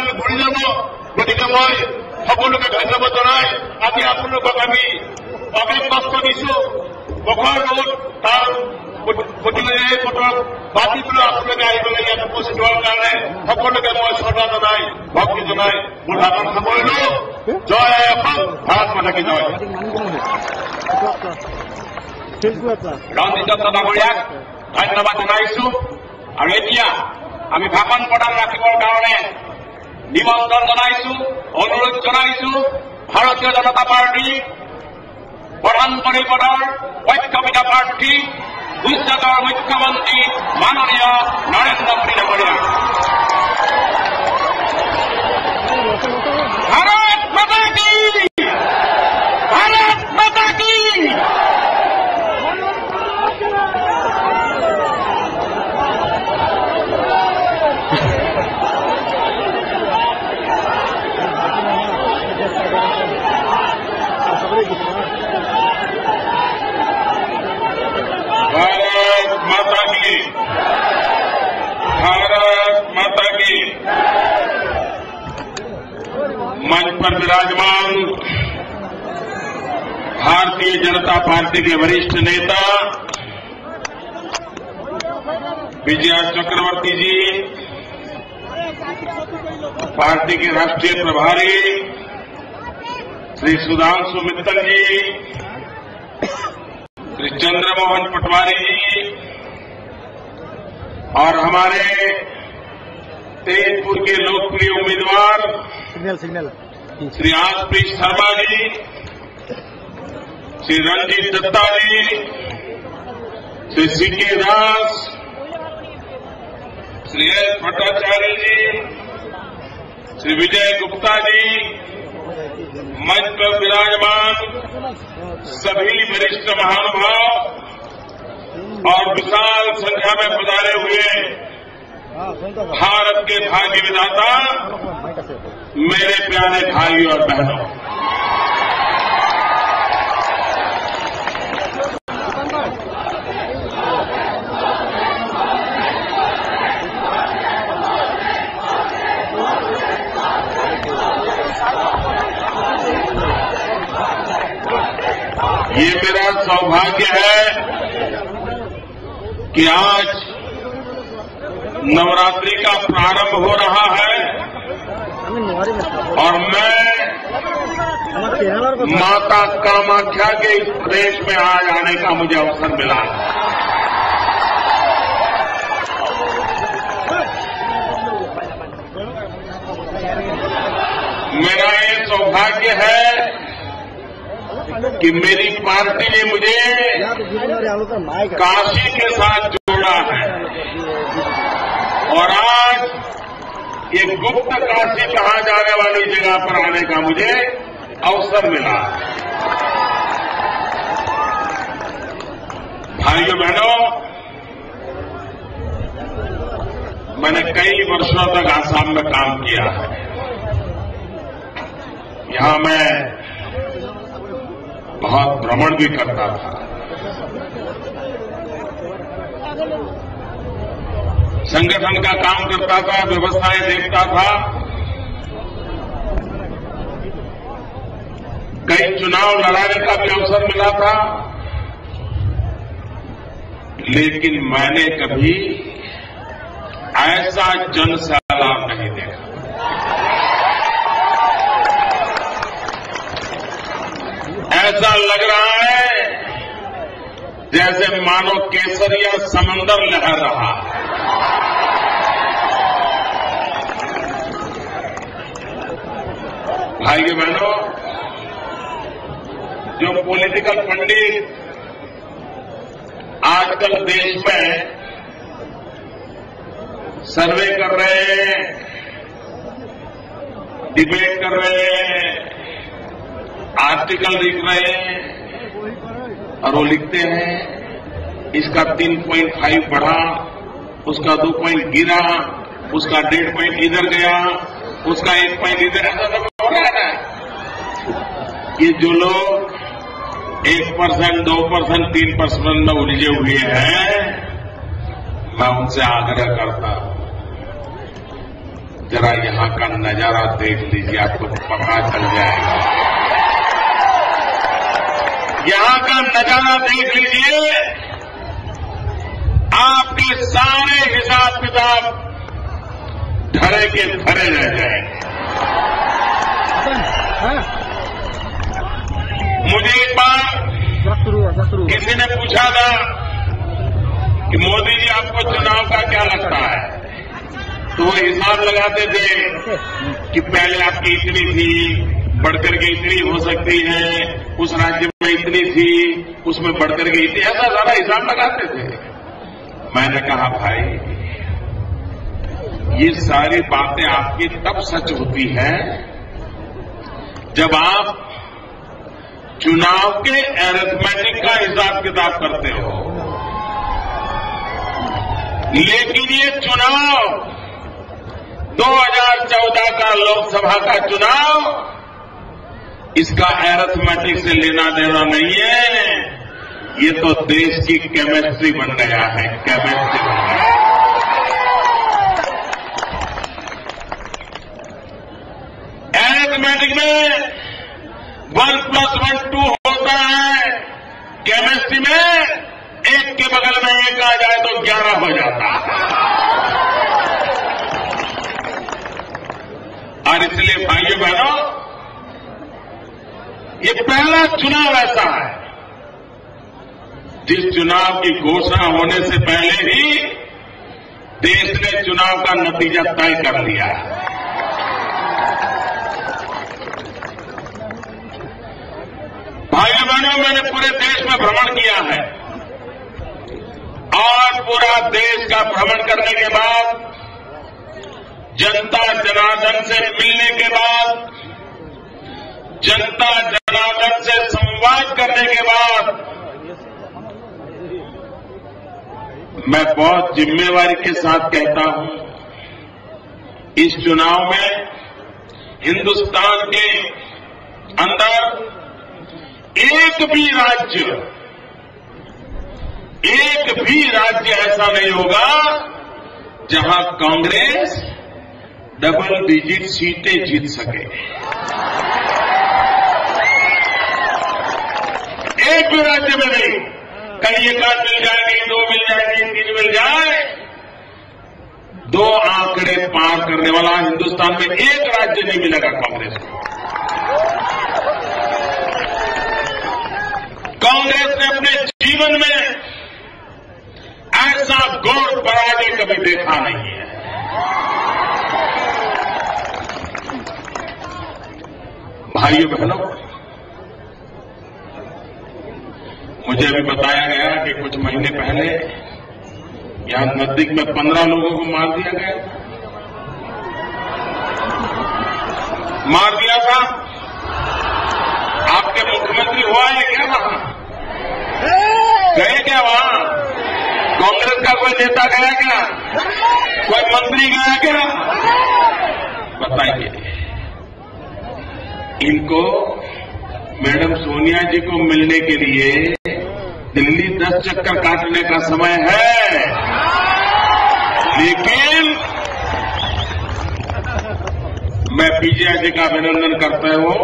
নিৰ্বাচনলৈ ঘূৰি যাব। গতিকে মই সকলোকে ধন্যবাদ জনাই আজি আপোনালোকক আমি অশেষ কষ্ট দিছো। প্ৰখৰ ৰ'দ তাৰ গতিকে এই বতৰত বাজি পেলাই আপোনালোকে আহি পেলাই ইয়াত উপস্থিত হোৱাৰ কাৰণে সকলোকে মই শ্ৰদ্ধা জনাই ভক্তি জনাই মোৰ ভাষণ সামৰিলো। জয় অসম, ভাৰত মাতা কি জয়। ৰঞ্জিত দত্ত ডাঙৰীয়াক ধন্যবাদ জনাইছো। আৰু এতিয়া আমি ভাষণ প্ৰদান ৰাখিবৰ কাৰণে নিমন্ত্ৰণ জনাইছো, অনুৰোধ জনাইছো ভাৰতীয় জনতা পাৰ্টী প্ৰধান পৰিষদৰ পক্ষপিতা প্ৰাৰ্থী গুজৰাটৰ মুখ্যমন্ত্ৰী মাননীয় নৰেন্দ্ৰ মোদী ডাঙৰীয়াক। ভাৰত মাতা কি, ভাৰত মাতা কি। भारत माता की, भारत माता की। मंच पर विराजमान भारतीय जनता पार्टी के वरिष्ठ नेता विजया चक्रवर्ती जी, पार्टी के राष्ट्रीय प्रभारी श्री सुधांशु मित्तल जी, श्री चंद्रमोहन पटवारी जी और हमारे तेजपुर के लोकप्रिय उम्मीदवार श्री आशप्रीत शर्मा जी, श्री रंजीत दत्ता जी, श्री सीके दास, श्री एस भट्टाचार्य जी, श्री विजय गुप्ता जी, मंच पर विराजमान सभी वरिष्ठ महानुभाव और विशाल संख्या में पधारे हुए भारत के भाग्य विधाता मेरे प्यारे भाई और बहनों, ये मेरा सौभाग्य है कि आज नवरात्रि का प्रारंभ हो रहा है और मैं माता कामाख्या के इस प्रदेश में आज आने का मुझे अवसर मिला है। मेरा ये सौभाग्य है कि मेरी पार्टी ने मुझे काशी के साथ जोड़ा है और आज ये गुप्त काशी कहा जाने वाली जगह पर आने का मुझे अवसर मिला। भाइयों बहनों, मैंने कई वर्षों तक आसाम में काम किया है। यहां मैं बहुत भ्रमण भी करता था। संगठन का काम करता था, व्यवस्थाएं देखता था। कई चुनाव लड़ाने का भी अवसर मिला था, लेकिन मैंने कभी ऐसा जन सैलाब नहीं देखा। ऐसा लग रहा है जैसे मानो केसरिया समंदर लहर रहा है। भाइयों बहनों, जो पॉलिटिकल पंडित आजकल देश में सर्वे कर रहे हैं, डिबेट कर रहे हैं, आर्टिकल लिख रहे हैं और वो लिखते हैं इसका 3.5 बढ़ा, उसका 2 पॉइंट गिरा, उसका 1.5 पॉइंट इधर गया, उसका 1 पॉइंट इधर, ऐसा सब हो रहा है। ये जो लोग 1%, 2%, 3% में उलझे हुए हैं, मैं उनसे आग्रह करता हूं जरा यहां का नजारा देख लीजिए, आपको पता चल जाएगा। यहां का नजारा देख लीजिए, आपके सारे हिसाब किताब धरे के धरे रह जाएंगे। मुझे एक बार किसी ने पूछा था कि मोदी जी आपको चुनाव का क्या लगता है, तो वो हिसाब लगाते थे कि पहले आपकी इतनी थी, बढ़कर के इतनी हो सकती है, उस राज्य में इतनी थी, उसमें बढ़कर के इतनी, ऐसा सारा हिसाब लगाते थे। मैंने कहा भाई ये सारी बातें आपकी तब सच होती हैं जब आप चुनाव के अरिथमेटिक का हिसाब किताब करते हो। लेकिन ये चुनाव 2014 का लोकसभा का चुनाव, इसका अरिथमेटिक से लेना देना नहीं है, ये तो देश की केमिस्ट्री बन गया है, केमिस्ट्री बन गया है। अरिथमेटिक में 1 + 1 2 होता है, केमिस्ट्री में एक के बगल में एक आ जाए तो 11 हो जाता है। और इसलिए भाइयों बहनों, ये पहला चुनाव ऐसा है जिस चुनाव की घोषणा होने से पहले ही देश ने चुनाव का नतीजा तय कर लिया है। भाइयों बहनों, मैंने पूरे देश में भ्रमण किया है और पूरा देश का भ्रमण करने के बाद, जनता जनार्दन से मिलने के बाद, जनता जनार्दन से संवाद करने के बाद, मैं बहुत जिम्मेवारी के साथ कहता हूं, इस चुनाव में हिंदुस्तान के अंदर एक भी राज्य ऐसा नहीं होगा जहां कांग्रेस डबल डिजिट सीटें जीत सके। एक भी राज्य में नहीं, कहीं एक आध मिल जाएगी, 2 मिल जाएगी, 3 मिल जाए, 2 आंकड़े पार करने वाला हिंदुस्तान में एक राज्य नहीं मिलेगा कांग्रेस को। कांग्रेस ने अपने जीवन में ऐसा घोर पराजय कभी देखा नहीं है। भाइयों बहनों, मुझे अभी बताया गया कि कुछ महीने पहले यहां नजदीक में 15 लोगों को मार दिया गया, मार दिया था। आपके मुख्यमंत्री हुआ है क्या वहां? गए क्या वहां? कांग्रेस का कोई नेता गया क्या? कोई मंत्री गया क्या? बताइए। इनको मैडम सोनिया जी को मिलने के लिए दिल्ली 10 चक्कर काटने का समय है, लेकिन मैं पीजीआई जी का अभिनंदन करता हूं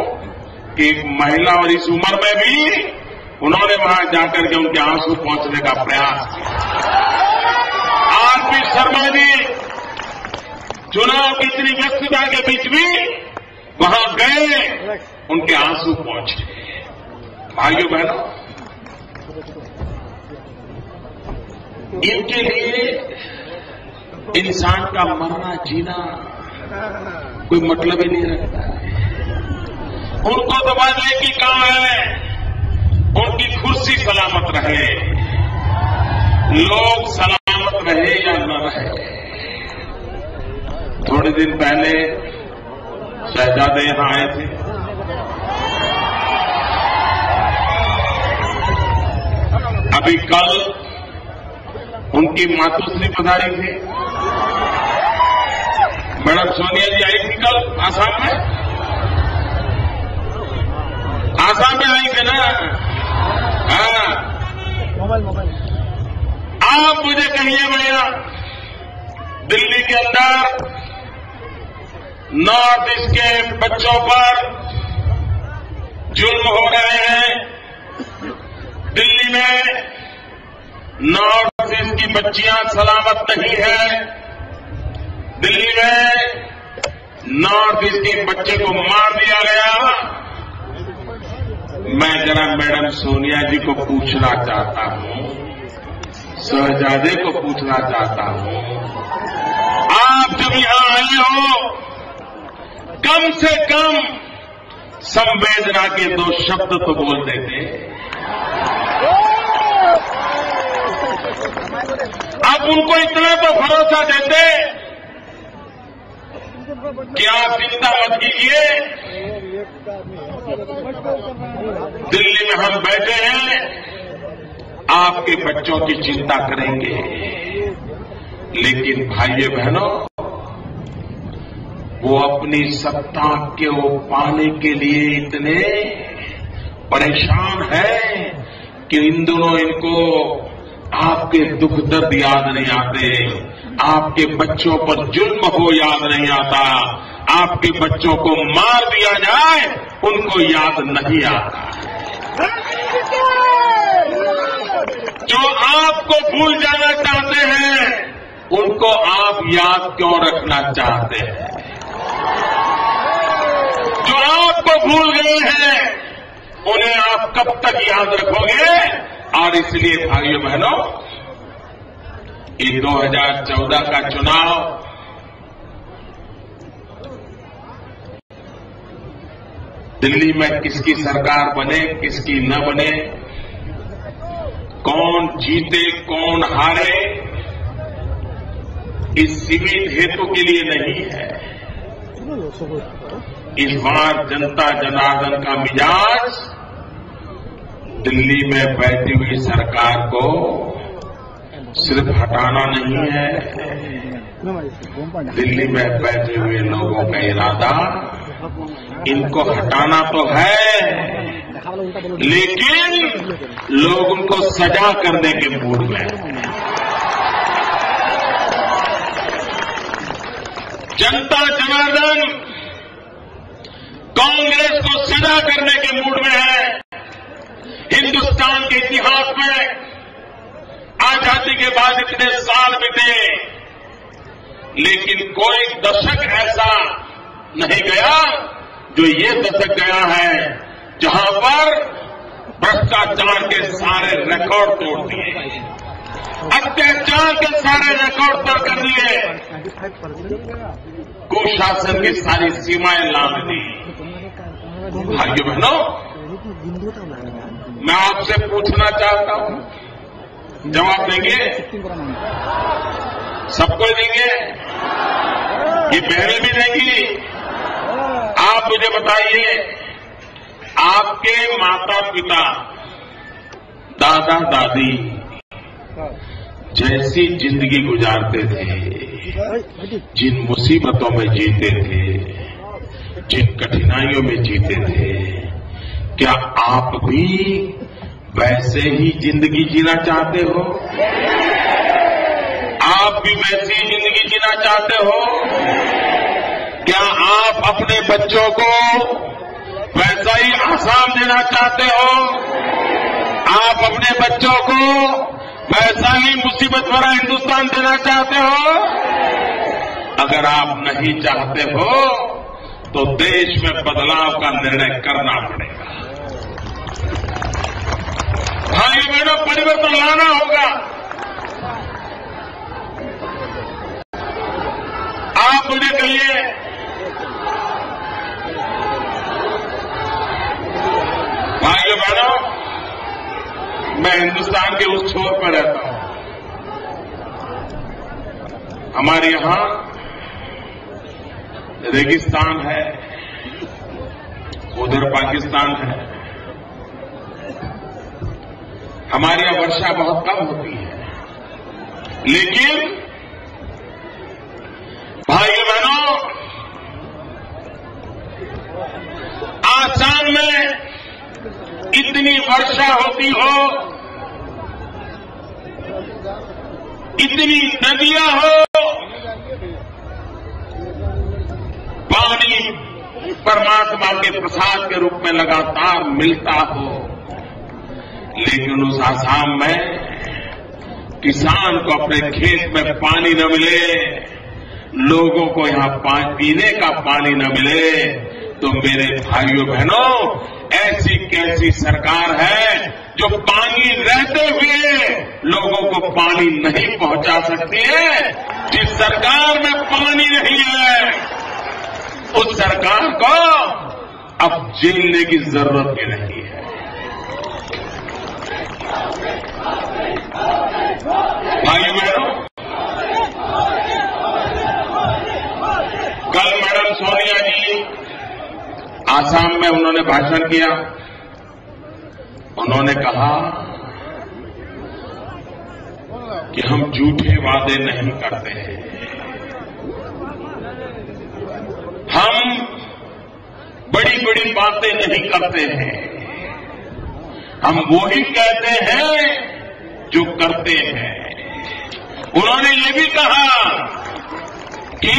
कि एक महिला और इस उम्र में भी उन्होंने वहां जाकर के उनके आंसू पहुंचने का प्रयास किया। आरपी शर्मा जी चुनाव की इतनी व्यस्तता के बीच भी वहां गए, उनके आंसू पहुंचे। भाइयों बहनों, इनके लिए इंसान का मरना जीना कोई मतलब ही नहीं रखता है। उनको तो बस एक ही काम है, उनकी कुर्सी सलामत रहे, लोग सलामत रहे या न रहे। थोड़े दिन पहले शहजादे यहां आए थे, अभी कल उनकी मातुश्री पधारी थी, मैडम सोनिया जी आई थी कल आसाम में। आसाम में आई थे ना? हाँ। आप मुझे कहिए भैया, दिल्ली के अंदर नॉर्थ ईस्ट के बच्चों पर जुल्म हो रहे हैं। दिल्ली में नॉर्थ ईस्ट की बच्चियां सलामत नहीं है। दिल्ली में नॉर्थ ईस्ट के बच्चे को मार दिया गया। मैं जरा मैडम सोनिया जी को पूछना चाहता हूं, शहजादे को पूछना चाहता हूं, आप जब यहां आए हो कम से कम संवेदना के 2 शब्द तो बोल देते। आप उनको इतना तो भरोसा देते कि आप चिंता मत कीजिए, दिल्ली में हम बैठे हैं, आपके बच्चों की चिंता करेंगे। लेकिन भाइयों बहनों, वो अपनी सत्ता को पाने के लिए इतने परेशान हैं कि इन दिनों इनको आपके दुख दर्द याद नहीं आते, आपके बच्चों पर जुल्म हो याद नहीं आता, आपके बच्चों को मार दिया जाए उनको याद नहीं आता। जो आपको भूल जाना चाहते हैं उनको आप याद क्यों रखना चाहते हैं? जो आपको भूल गए हैं उन्हें आप कब तक याद रखोगे? और इसलिए भाइयों बहनों, ये 2014 का चुनाव दिल्ली में किसकी सरकार बने किसकी न बने, कौन जीते कौन हारे, इस सीमित हेतु के लिए नहीं है। इस बार जनता जनार्दन का मिजाज दिल्ली में बैठी हुई सरकार को सिर्फ हटाना नहीं है, दिल्ली में बैठे हुए लोगों का इरादा इनको हटाना तो है, लेकिन लोग उनको सजा करने के मूड में हैं। जनता जनार्दन कांग्रेस को सजा करने के मूड में है। हिंदुस्तान के इतिहास में आजादी के बाद इतने साल बीते, लेकिन कोई दशक ऐसा नहीं गया जो ये दशक गया है जहां पर भ्रष्टाचार के सारे रिकॉर्ड तोड़ दिए, अत्याचार के सारे रिकॉर्ड तोड़ कर दिए, कुशासन की सारी सीमाएं लांघ दी। भाइयों बहनों, मैं आपसे पूछना चाहता हूं, जवाब देंगे? सबको देंगे? ये बहनें भी देंगी? आप मुझे बताइए, आपके माता पिता दादा दादी जैसी जिंदगी गुजारते थे, जिन मुसीबतों में जीते थे, जिन कठिनाइयों में जीते थे, क्या आप भी वैसे ही जिंदगी जीना चाहते हो? आप भी वैसी ही जिंदगी जीना चाहते हो? क्या आप अपने बच्चों को वैसा ही आसाम देना चाहते हो? आप अपने बच्चों को वैसा ही मुसीबत भरा हिंदुस्तान देना चाहते हो? अगर आप नहीं चाहते हो तो देश में बदलाव का निर्णय करना पड़ेगा। भाइयों बहनों, परिवर्तन लाना होगा। आप मुझे कहिए, भाइयों बहनों, मैं हिंदुस्तान के उस छोर पर रहता हूं। हमारे यहां रेगिस्तान है, उधर पाकिस्तान है। हमारे यहां वर्षा बहुत कम होती है, लेकिन भाइयों बहनों, आसाम में इतनी वर्षा होती हो, इतनी नदियां हो, पानी परमात्मा के प्रसाद के रूप में लगातार मिलता हो, लेकिन उस आसाम में किसान को अपने खेत में पानी न मिले, लोगों को यहां पीने का पानी न मिले, तो मेरे भाइयों बहनों, ऐसी कैसी सरकार है जो पानी रहते हुए लोगों को पानी नहीं पहुंचा सकती है? जिस सरकार में पानी नहीं है, उस सरकार को अब झेलने की जरूरत भी नहीं है। भाइयों बहनों, कल मैडम सोनिया जी आसाम में उन्होंने भाषण किया। उन्होंने कहा कि हम झूठे वादे नहीं करते हैं, हम बड़ी बड़ी बातें नहीं करते हैं, हम वो ही कहते हैं जो करते हैं। उन्होंने ये भी कहा कि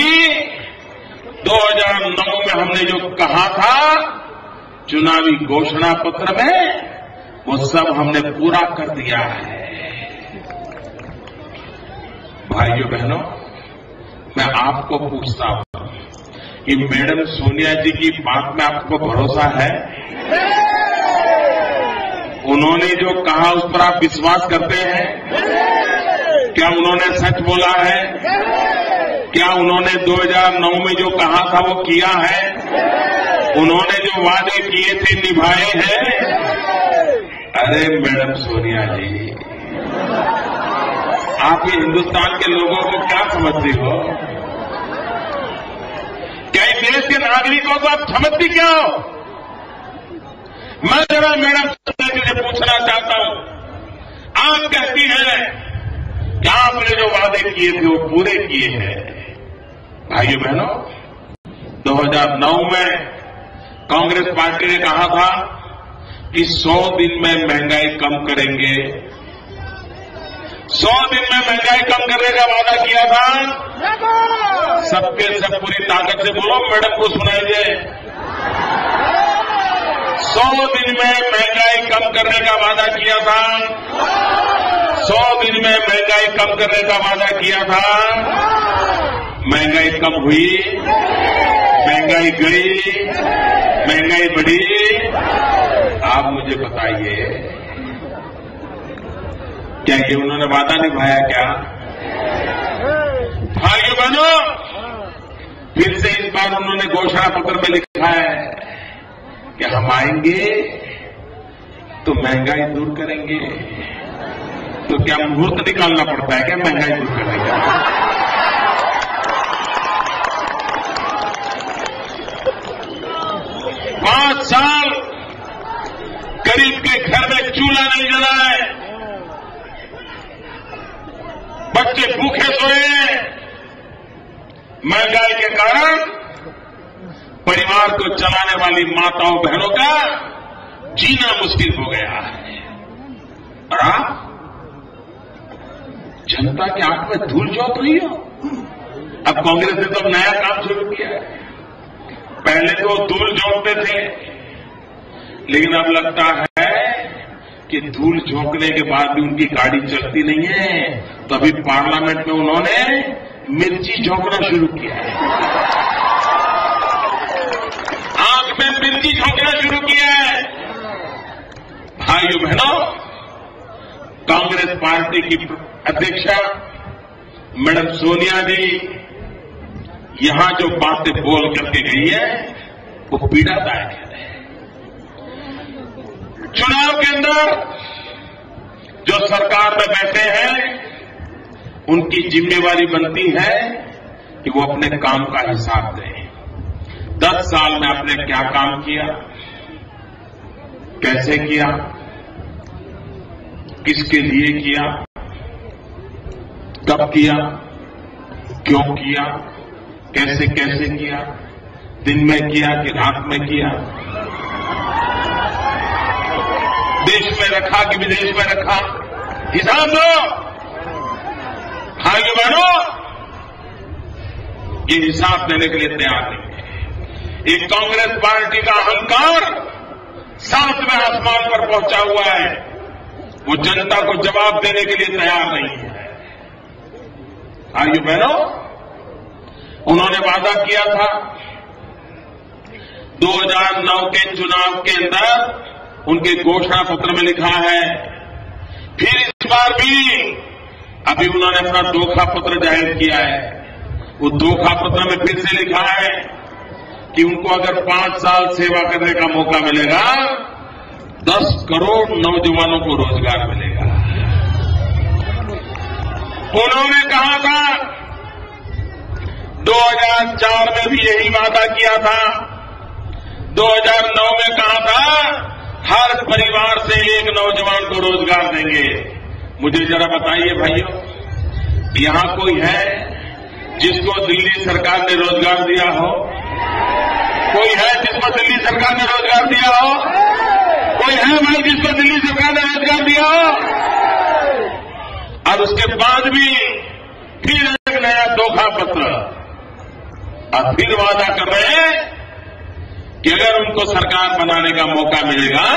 2009 में हमने जो कहा था चुनावी घोषणा पत्र में, वो सब हमने पूरा कर दिया है। भाइयों बहनों, मैं आपको पूछता हूं कि मैडम सोनिया जी की बात में आपको भरोसा है? उन्होंने जो कहा उस पर आप विश्वास करते हैं? क्या उन्होंने सच बोला है? क्या उन्होंने 2009 में जो कहा था वो किया है? उन्होंने जो वादे किए थे निभाए हैं? अरे मैडम सोनिया जी, आप ये हिंदुस्तान के लोगों को क्या समझती हो? क्या देश के नागरिकों को आप समझती क्या हो? मैं जरा मैडम सोनिया जी से पूछना चाहता हूं, आप कहती हैं कि आपने जो वादे किए थे वो पूरे किए हैं। भाइयों बहनों, 2009 में कांग्रेस पार्टी ने कहा था कि 100 दिन में महंगाई कम करेंगे, 100 दिन में महंगाई कम करने का वादा किया था। सबके सब पूरी ताकत से बोलो, मैडम को सुनाई दे। 100 दिन में महंगाई कम करने का वादा किया था, 100 दिन में महंगाई कम करने का वादा किया था। महंगाई कम हुई, महंगाई गई, महंगाई बढ़ी। आप मुझे बताइए, क्या ये उन्होंने वादा निभाया क्या? भाइयों बहनों, फिर से इस बार उन्होंने घोषणा पत्र में लिखा है कि हम आएंगे तो महंगाई दूर करेंगे। तो क्या मुहूर्त निकालना पड़ता है क्या महंगाई दूर करने का? 5 साल गरीब के घर में चूल्हा नहीं जला है, बच्चे भूखे सोए, महंगाई के कारण परिवार को चलाने वाली माताओं बहनों का जीना मुश्किल हो गया है। और आप जनता की आंख में धूल झोंक रही हो। अब कांग्रेस ने तो नया काम शुरू किया है। पहले तो धूल झोंकते थे, लेकिन अब लगता है कि धूल झोंकने के बाद भी उनकी गाड़ी चलती नहीं है, तो अभी पार्लियामेंट में उन्होंने मिर्ची झोंकना शुरू किया है। आंख में मिर्ची झोंकना शुरू किया है। भाइयों बहनों, कांग्रेस पार्टी की अध्यक्षा मैडम सोनिया जी यहां जो बातें बोल करके गई है वो पीड़ादायक है। चुनाव के अंदर जो सरकार में बैठे हैं उनकी जिम्मेवारी बनती है कि वो अपने काम का हिसाब दें। 10 साल में आपने क्या काम किया, कैसे किया, किसके लिए किया, कब किया, क्यों किया, कैसे कैसे किया, दिन में किया कि रात में किया, देश में रखा कि विदेश में रखा, हिसाब दो। भाइयों बहनों, ये हिसाब देने के लिए तैयार नहीं है। एक कांग्रेस पार्टी का अहंकार 7वें आसमान पर पहुंचा हुआ है। वो जनता को जवाब देने के लिए तैयार नहीं है। भाइयों बहनों, उन्होंने वादा किया था 2009 के चुनाव के अंदर, उनके घोषणा पत्र में लिखा है, फिर इस बार भी अभी उन्होंने अपना धोखा पत्र जाहिर किया है। वो धोखा पत्र में फिर से लिखा है कि उनको अगर 5 साल सेवा करने का मौका मिलेगा, 10 करोड़ नौजवानों को रोजगार मिलेगा। उन्होंने कहा था 2004 में भी यही वादा किया था, 2009 में कहा था हर परिवार से एक नौजवान को रोजगार देंगे। मुझे जरा बताइए भाइयों, यहां कोई है जिसको दिल्ली सरकार ने रोजगार दिया हो? कोई है जिसको दिल्ली सरकार ने रोजगार दिया हो? कोई है भाई जिसको दिल्ली सरकार ने रोजगार दिया हो? और उसके बाद भी फिर एक नया धोखा पत्र, और फिर वादा कर रहे हैं कि अगर उनको सरकार बनाने का मौका मिलेगा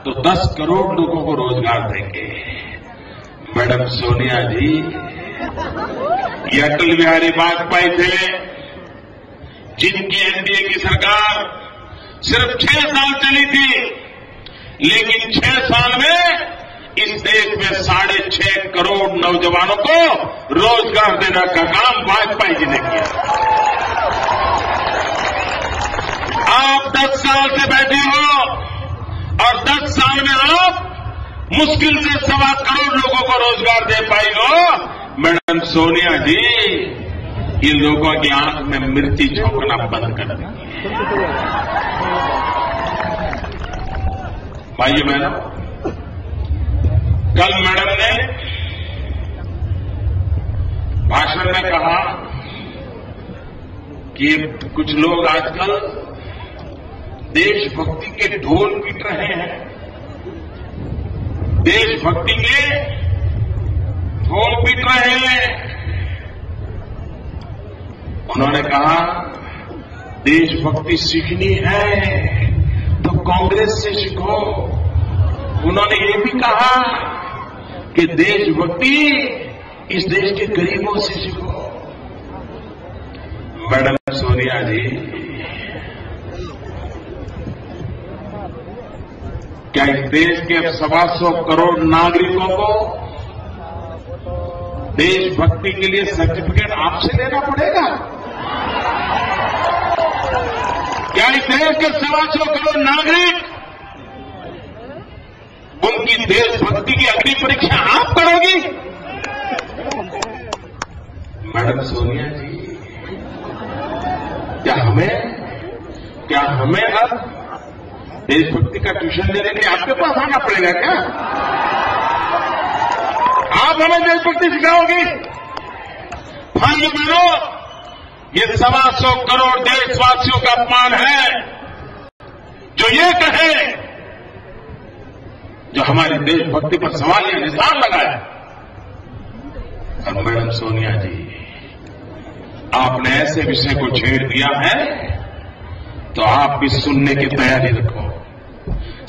तो 10 करोड़ लोगों को रोजगार देंगे। मैडम सोनिया जी, ये अटल बिहारी वाजपेयी थे जिनकी एनडीए की सरकार सिर्फ 6 साल चली थी, लेकिन 6 साल में इस देश में 6.5 करोड़ नौजवानों को रोजगार देने का काम वाजपेयी जी ने किया। आप 10 साल से बैठे हो और 10 साल में आप मुश्किल से 1.25 करोड़ लोगों को रोजगार दे पाई हो। मैडम सोनिया जी, ये लोगों की आंख में मिर्ची झोंकना बंद कर दीजिए। भाइयों बहनों, कल मैडम ने भाषण में कहा कि कुछ लोग आजकल देशभक्ति के ढोल पीट रहे हैं, देशभक्ति के ढोल पीट रहे हैं। उन्होंने कहा देशभक्ति सीखनी है तो कांग्रेस से सीखो। उन्होंने ये भी कहा कि देशभक्ति इस देश के गरीबों से सीखो। मैडम सोनिया जी, क्या इस देश के 125 करोड़ नागरिकों को देशभक्ति के लिए सर्टिफिकेट आपसे लेना पड़ेगा? क्या इस देश के 125 करोड़ नागरिक, उनकी देशभक्ति की अग्नि परीक्षा आप करोगी? मैडम सोनिया जी, क्या हमें अब देशभक्ति का ट्यूशन लेने के लिए आपके पास आना पड़ेगा क्या? आप हमें देशभक्ति सिखाओगी? भाइयों बहनों, ये 125 करोड़ देशवासियों का अपमान है जो ये कहे, जो हमारी देशभक्ति पर सवाल या निशान लगाए। और मैडम सोनिया जी, आपने ऐसे विषय को छेड़ दिया है तो आप भी सुनने की तैयारी रखो।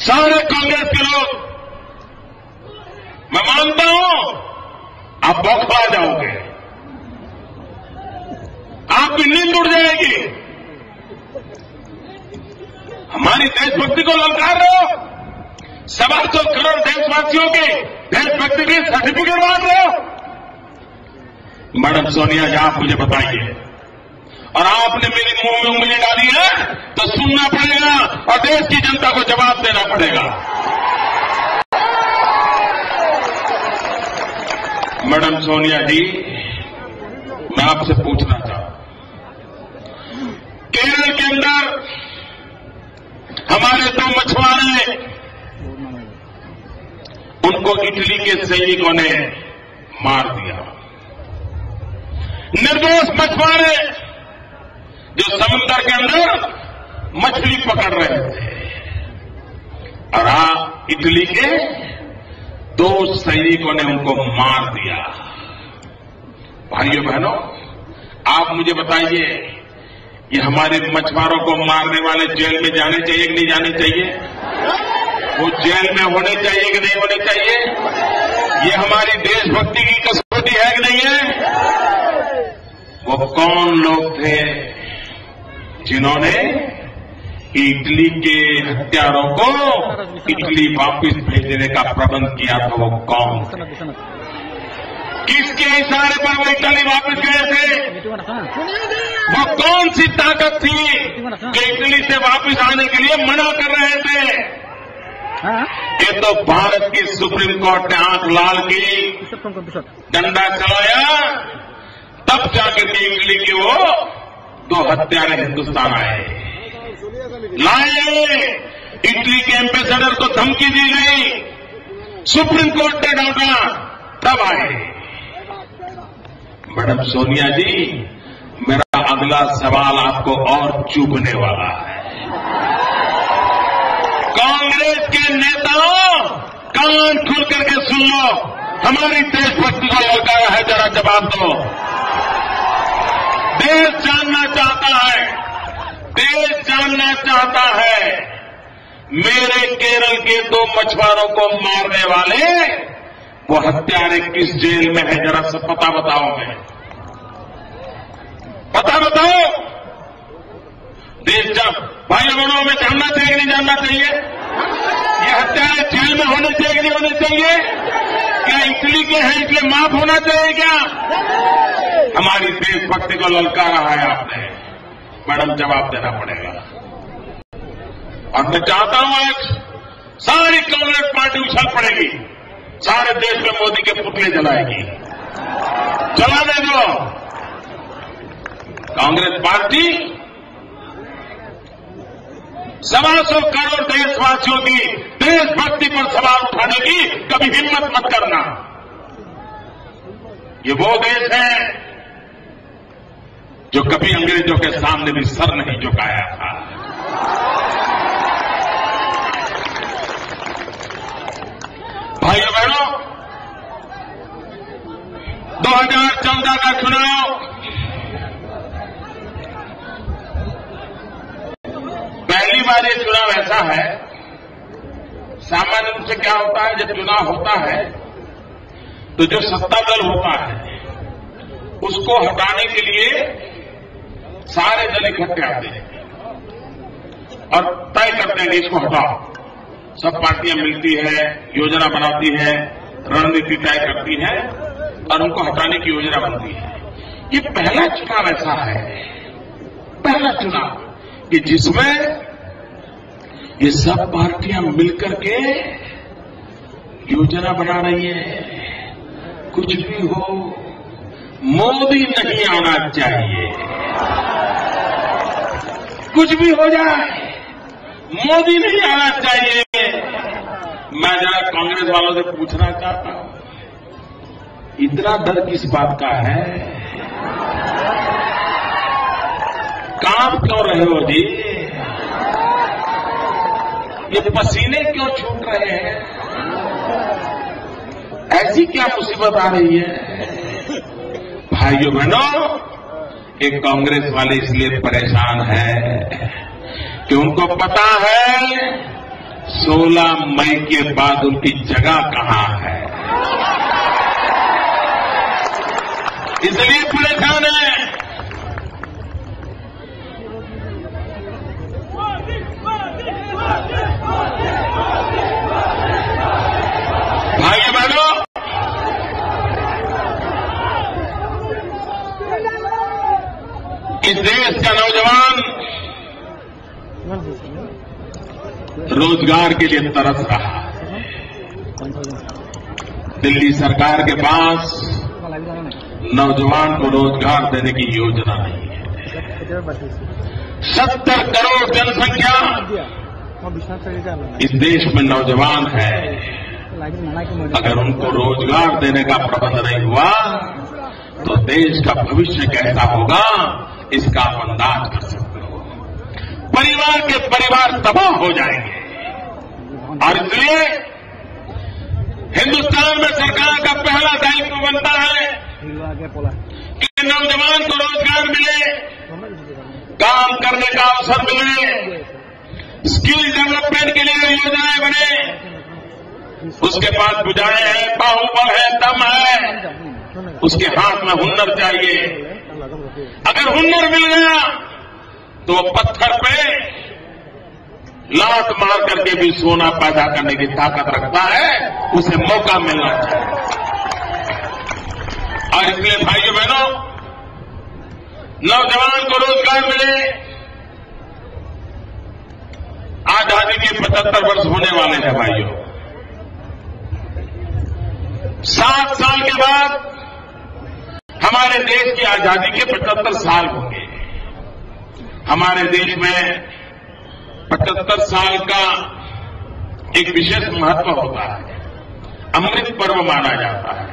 सारे कांग्रेस के लोग, मैं मानता हूं आप बौखला जाओगे, आपकी नींद उड़ जाएगी। हमारी देशभक्ति को ललकार रहे हो, 125 करोड़ देशवासियों के देशभक्ति के सर्टिफिकेट बांट रहे हो। मैडम सोनिया जी, आप मुझे बताइए, और आपने मेरी मुंह में उंगली डाली है तो सुनना पड़ेगा और देश की जनता को जवाब देना पड़ेगा। मैडम सोनिया जी, मैं आपसे पूछना चाहता हूं, केरल के अंदर हमारे 2 मछुआरे, उनको इटली के सैनिकों ने मार दिया। निर्दोष मछुआरे जो समुद्र के अंदर मछली पकड़ रहे थे, और इटली के 2 सैनिकों ने उनको मार दिया। भाइयों बहनों, आप मुझे बताइए, ये हमारे मछुआरों को मारने वाले जेल में जाने चाहिए कि नहीं जाने चाहिए? वो जेल में होने चाहिए कि नहीं होने चाहिए? ये हमारी देशभक्ति की कसौटी है कि नहीं है? वो कौन लोग थे जिन्होंने इटली के हत्यारों को इटली वापस भेजने का प्रबंध किया था? वो कौन? किसके इशारे पर वो इटली वापस गए थे? वो कौन सी ताकत थी कि इटली से वापस आने के लिए मना कर रहे थे? ये तो भारत की सुप्रीम कोर्ट ने आंख लाल की, डंडा चलाया, तब जाकर के इटली के वो 2 हत्यारे हिंदुस्तान आए। लाए इटली के एम्बेसडर को धमकी दी गई, सुप्रीम कोर्ट ने डांटा, तब आए। मैडम सोनिया जी, मेरा अगला सवाल आपको और चुभने वाला है। कांग्रेस के नेताओं, कान खोल करके सुन लो, हमारी देशभक्ति का ललकारा है, जरा जवाब दो। देश जानना चाहता है, देश जानना चाहता है, मेरे केरल के 2 मछुआरों को मारने वाले वो हत्यारे किस जेल में है? जरा सब पता बताओ। मैं पता बताओ। देश भाई बहनों में जानना चाहिए कि नहीं जानना चाहिए? ये हत्यारे जेल में होने चाहिए कि नहीं होने चाहिए? क्या इटली के हैं इसलिए माफ होना चाहिए क्या? हमारी देशभक्ति को ललकारा है आपने, मैडम, जवाब देना पड़ेगा। और मैं चाहता हूं आज सारी कांग्रेस पार्टी उछल पड़ेगी, सारे देश में मोदी के पुतले जलाएगी। जलाने दो। कांग्रेस पार्टी 125 करोड़ देशवासियों की देशभक्ति पर सवाल उठाने की कभी हिम्मत मत करना। ये वो देश है जो कभी अंग्रेजों के सामने भी सर नहीं झुकाया था। भाइयों बहनों, 2014 का चुनाव पहली बार ये चुनाव ऐसा है, सामान्य रूप से क्या होता है, जब चुनाव होता है तो जो सत्ता दल होता है उसको हटाने के लिए सारे दल इकट्ठे आते हैं और तय करते हैं कि इसको हटाओ। सब पार्टियां मिलती है, योजना बनाती है, रणनीति तय करती है और उनको हटाने की योजना बनती है। ये पहला चुनाव ऐसा है, पहला चुनाव कि जिसमें ये सब पार्टियां मिलकर के योजना बना रही है। कुछ भी हो, मोदी नहीं आना चाहिए। कुछ भी हो जाए, मोदी नहीं आना चाहिए। मैं जरा कांग्रेस वालों से पूछना चाहता हूं, इतना डर किस बात का है? काम क्यों रहे हो जी? ये पसीने क्यों छूट रहे हैं? ऐसी क्या मुसीबत आ रही है? भाइयों बहनों, ये कांग्रेस वाले इसलिए परेशान हैं कि उनको पता है 16 मई के बाद उनकी जगह कहां है, इसलिए परेशान है। भाइयों बहनों, इस देश का नौजवान रोजगार के लिए तरस रहा है। दिल्ली सरकार के पास नौजवान को रोजगार देने की योजना नहीं है। 70 करोड़ जनसंख्या इस देश में नौजवान है। अगर उनको रोजगार देने का प्रबंध नहीं हुआ तो देश का भविष्य कैसा होगा, इसका आप अंदाज कर सकते हो। परिवार के परिवार तबाह हो जाएंगे। और इसलिए हिंदुस्तान में सरकार का पहला दायित्व बनता है कि नौजवान को रोजगार मिले, काम करने का अवसर मिले, स्किल डेवलपमेंट के लिए योजनाएं बने, उसके पास बुझाएं हैं, बाहुबल है, दम है, उसके हाथ में हुनर चाहिए। अगर हुनर मिल गया तो वो पत्थर पे लात मार करके भी सोना पैदा करने की ताकत रखता है, उसे मौका मिलना चाहिए। और इसलिए भाइयों बहनों, नौजवान को रोजगार मिले। आजादी के 75 वर्ष होने वाले हैं भाइयों। 7 साल के बाद हमारे देश की आजादी के 75 साल होंगे। हमारे देश में 75 साल का एक विशेष महत्व होता है, अमृत पर्व माना जाता है।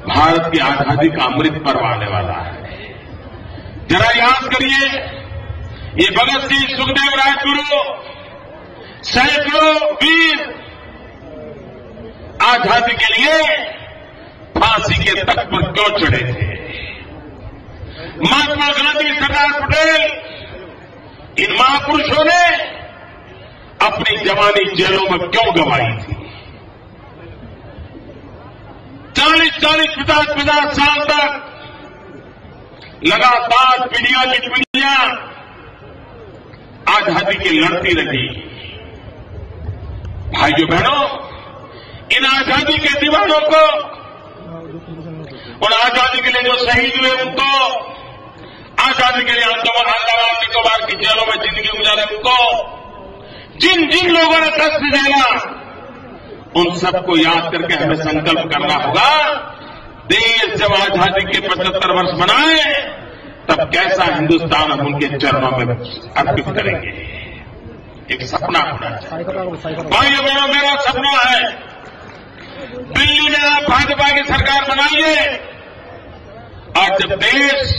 भारत की आजादी का अमृत पर्व आने वाला है। जरा याद करिए, ये भगत सिंह, सुखदेव, राजगुरु, सैकड़ों वीर आजादी के लिए फांसी के तख्त पर क्यों चढ़े थे? महात्मा गांधी, सरदार पटेल, इन महापुरुषों ने अपनी जवानी जेलों में क्यों गंवाई थी? 40-40, 50-50 साल तक लगातार पीढ़ियां की पीढ़ियां आजादी की लड़ती रही। भाइयों बहनों, इन आजादी के दीवानों को, उन आजादी के लिए जो शहीद हुए उनको, आजादी के लिए अंडमान निकोबार की जेलों में जिंदगी गुजारे उनको, जिन जिन लोगों ने कष्ट झेला, उन सबको याद करके हमें संकल्प करना होगा। देश जब आजादी के 75 वर्ष मनाए, तब कैसा हिंदुस्तान हम उनके चरणों में अर्पित करेंगे। एक सपना होना चाहिए। भाइयों बहनों, मेरा सपना है दिल्ली में आप भाजपा की सरकार बनाइए, और जब देश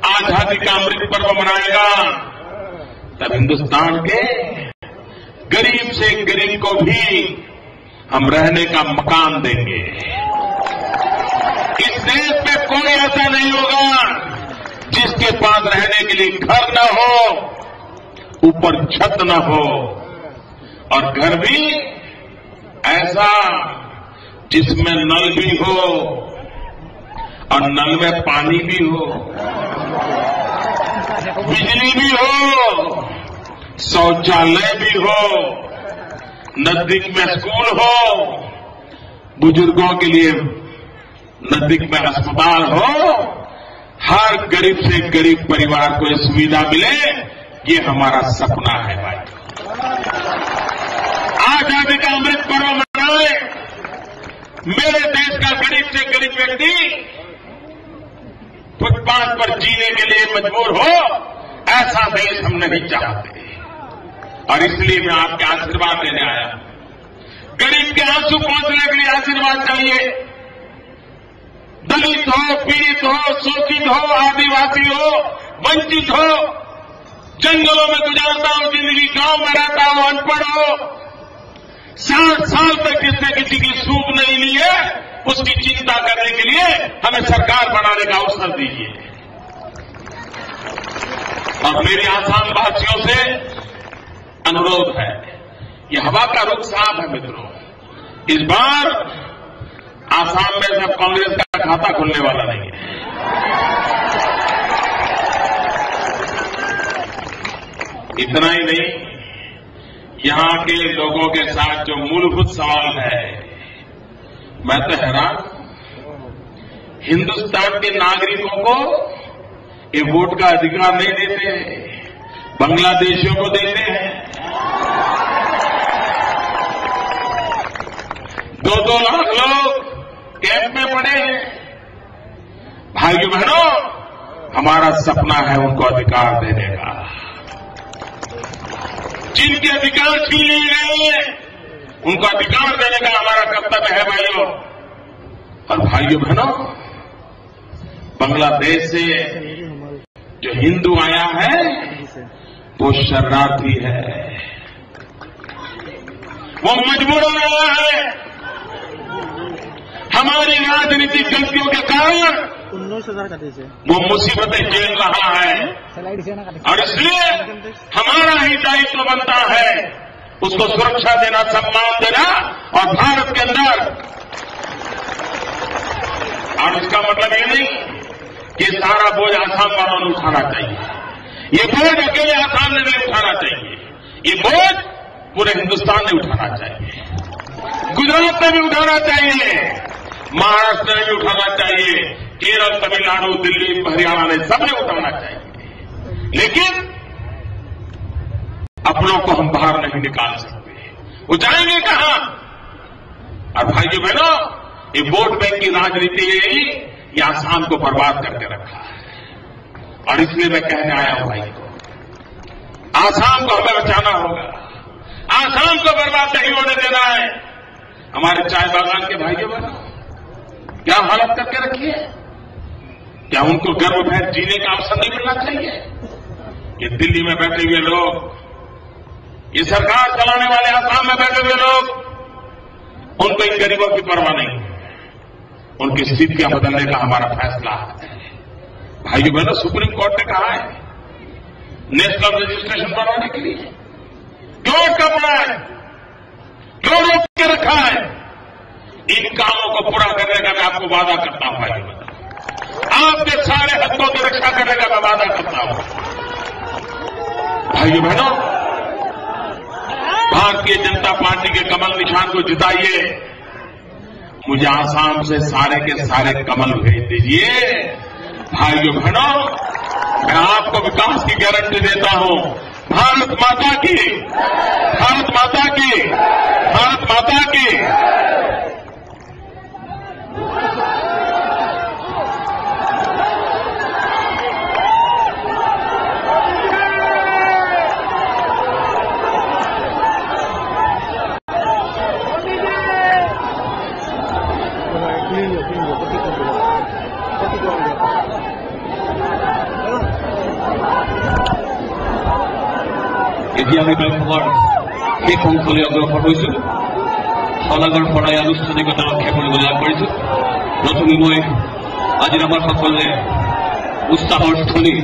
आजादी का अमृत पर्व मनाएगा, तब हिंदुस्तान के गरीब से गरीब को भी हम रहने का मकान देंगे। इस देश में कोई ऐसा नहीं होगा जिसके पास रहने के लिए घर न हो, ऊपर छत न हो, और घर भी ऐसा जिसमें नल भी हो और नल में पानी भी हो, बिजली भी हो, शौचालय भी हो, नजदीक में स्कूल हो, बुजुर्गों के लिए नजदीक में अस्पताल हो, हर गरीब से गरीब परिवार को ये सुविधा मिले, ये हमारा सपना है भाई। आजादी का अमृत पर्व मनाए, मेरे देश का गरीब से गरीब व्यक्ति फुटपाथ पर जीने के लिए मजबूर हो, ऐसा देश हम नहीं चाहते। और इसलिए मैं आपके आशीर्वाद लेने आया। गरीब के आंसू पहुंचने के लिए आशीर्वाद चाहिए। दलित हो, पीड़ित हो, शोषित हो, आदिवासी हो, वंचित हो, जंगलों में गुजारता हो जिंदगी, गांव में रहता हो, अनपढ़ हो, 60 साल तक जिसने किसी की सूद नहीं ली है, उसकी चिंता करने के लिए हमें सरकार बनाने का अवसर दीजिए। और मेरे आसाम वासियों से अनुरोध है, ये हवा का रुख साफ है मित्रों। इस बार आसाम में सब कांग्रेस का खाता खुलने वाला नहीं है। इतना ही नहीं, यहां के लोगों के साथ जो मूलभूत सवाल है, मैं तो हैरान, हिंदुस्तान के नागरिकों को ये वोट का अधिकार नहीं देते, बांग्लादेशियों को देते हैं। 2-2 लाख लोग कैंप में पड़े हैं। भाइयों बहनों, हमारा सपना है उनको अधिकार देने का। जिनके अधिकार छीन लिए गए, उनको अधिकार देने का हमारा कर्तव्य है भाइयों। और भाइयों बहनों, बांग्लादेश से जो हिंदू आया है वो शरणार्थी है, वो मजबूरन आया है। हमारी राजनीतिक गलतियों के कारण 19,000 काटे से वो मुसीबतें झेल रहा है। और इसलिए हमारा ही दायित्व बनता है उसको सुरक्षा देना, सम्मान देना। और भारत के अंदर, और इसका मतलब ये नहीं कि सारा बोझ आसाम वालों ने उठाना चाहिए। ये बोझ अकेले आसाम ने नहीं उठाना चाहिए, ये बोझ पूरे हिंदुस्तान ने उठाना चाहिए, गुजरात ने भी उठाना चाहिए, महाराष्ट्र ने भी उठाना चाहिए, केरल, तमिलनाडु, दिल्ली, हरियाणा ने सबने उठाना चाहिए। लेकिन अपनों को हम बाहर नहीं निकाल सकते, वो जाएंगे कहां? और भाइयों बहनों, ये वोट बैंक की राजनीति ने ही ये आसाम को बर्बाद करके रखा है। और इसलिए मैं कहने आया हूं भाई को, आसाम को हमें बचाना होगा, आसाम को बर्बाद नहीं होने देना है। हमारे चाय बागान के भाइयों बहनों क्या हालत करके रखी है? क्या उनको गर्व भर जीने का अवसर नहीं मिलना चाहिए? कि दिल्ली में बैठे हुए लोग, ये सरकार चलाने वाले आसाम में बैठे हुए लोग, उनको इन गरीबों की परवाह नहीं, उनकी स्थितियां बदलने का हमारा फैसला है। भाइयों बहनों, सुप्रीम कोर्ट ने कहा है नेशनल रजिस्ट्रेशन बनवाने के लिए, क्यों अटका पड़ा है, क्यों रोक के रखा है? इन कामों को पूरा करने का मैं आपको वादा करता हूं भाइयों बहनों, आपके सारे हकों की रक्षा करने का मैं वादा करता हूं। भाइयों बहनों, भारतीय जनता पार्टी के कमल निशान को जिताइए, मुझे आसाम से सारे के सारे कमल भेज दीजिए। भाइयों बहनों, मैं आपको विकास की गारंटी देता हूं। भारत माता की, भारत माता की, भारत माता की। এতিয়া আমি বৈঠকৰ শেষ অংশলৈ অগ্ৰসৰ হৈছো। শলাগৰ পৰাই আনুষ্ঠানিকতা ৰক্ষা কৰিবলৈ আগবাঢ়িছো। প্ৰথমে মই আজিৰ আমাৰ সকলোৱে উৎসাহৰ স্থলী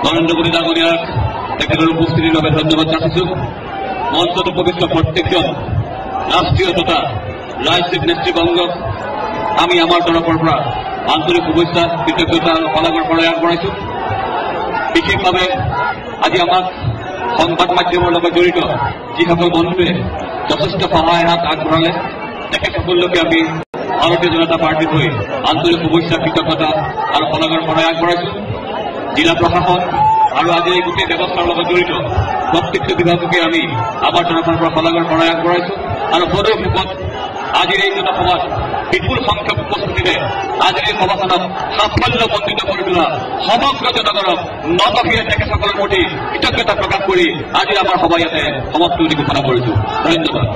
নৰেন্দ্ৰ মোদী ডাঙৰীয়াক তেখেতৰ উপস্থিতিৰ বাবে ধন্যবাদ যাচিছো। মঞ্চত উপবিষ্ট প্ৰত্যেকজন ৰাষ্ট্ৰীয় তথা ৰাজ্যিক নেতৃবৃন্দক আমি আমাৰ তৰফৰ পৰা আন্তৰিক শুভেচ্ছা, কৃতজ্ঞতা শলাগৰ পৰাই আগবঢ়াইছো। বিশেষভাৱে আজি আমাক সংবাদ মাধ্যমৰ লগত জড়িত যিসকল বন্ধুৱে যথেষ্ট সহায় হাত আগবঢ়ালে, তেখেতসকলকে আমি ভাৰতীয় জনতা পাৰ্টিৰ হৈ আন্তৰিক শুভেচ্ছা, কৃতজ্ঞতা আৰু শলাগৰ পৰাই আগবঢ়াইছো। জিলা প্ৰশাসন আৰু আজি এই গোটেই ব্যৱস্থাৰ লগত জড়িত প্ৰত্যেকটো বিভাগকে আমি আমাৰ তৰফৰ পৰা শলাগৰ পৰাই আগবঢ়াইছো। আৰু পদক্ষেপত আজিৰ এই জনসভাত বিপুল সংখ্যক উপস্থিতিৰে আজিৰ এই সভাখনক সাফল্যমণ্ডিত কৰি তোলা সমগ্ৰ জনগণক নতশিৰে তেখেতসকলৰ প্ৰতি কৃতজ্ঞতা প্ৰকাশ কৰি আজিৰ আমাৰ সভা ইয়াতে সমাপ্তি ঘোষণা কৰিছো। ধন্যবাদ।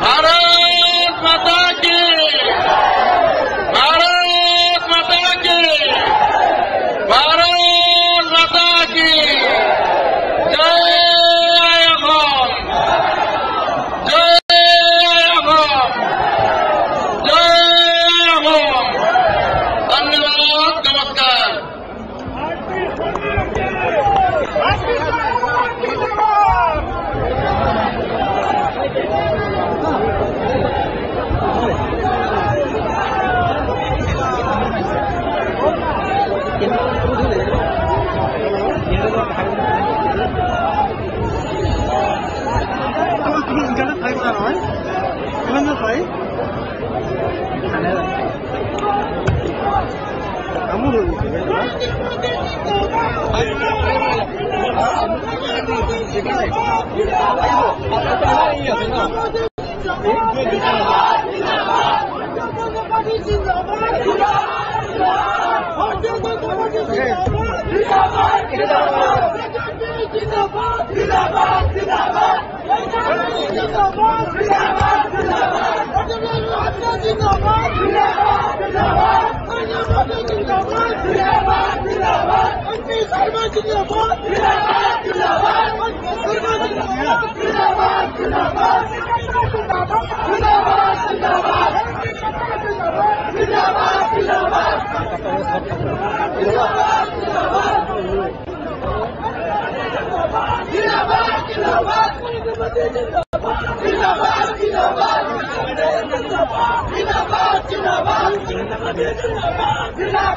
भारत माता की, भारत माता की, भारत माता की जय अहोम, जय अहोम, जय अहोम। धन्यवाद, नमस्कार। जिंदाबाद जिंदाबाद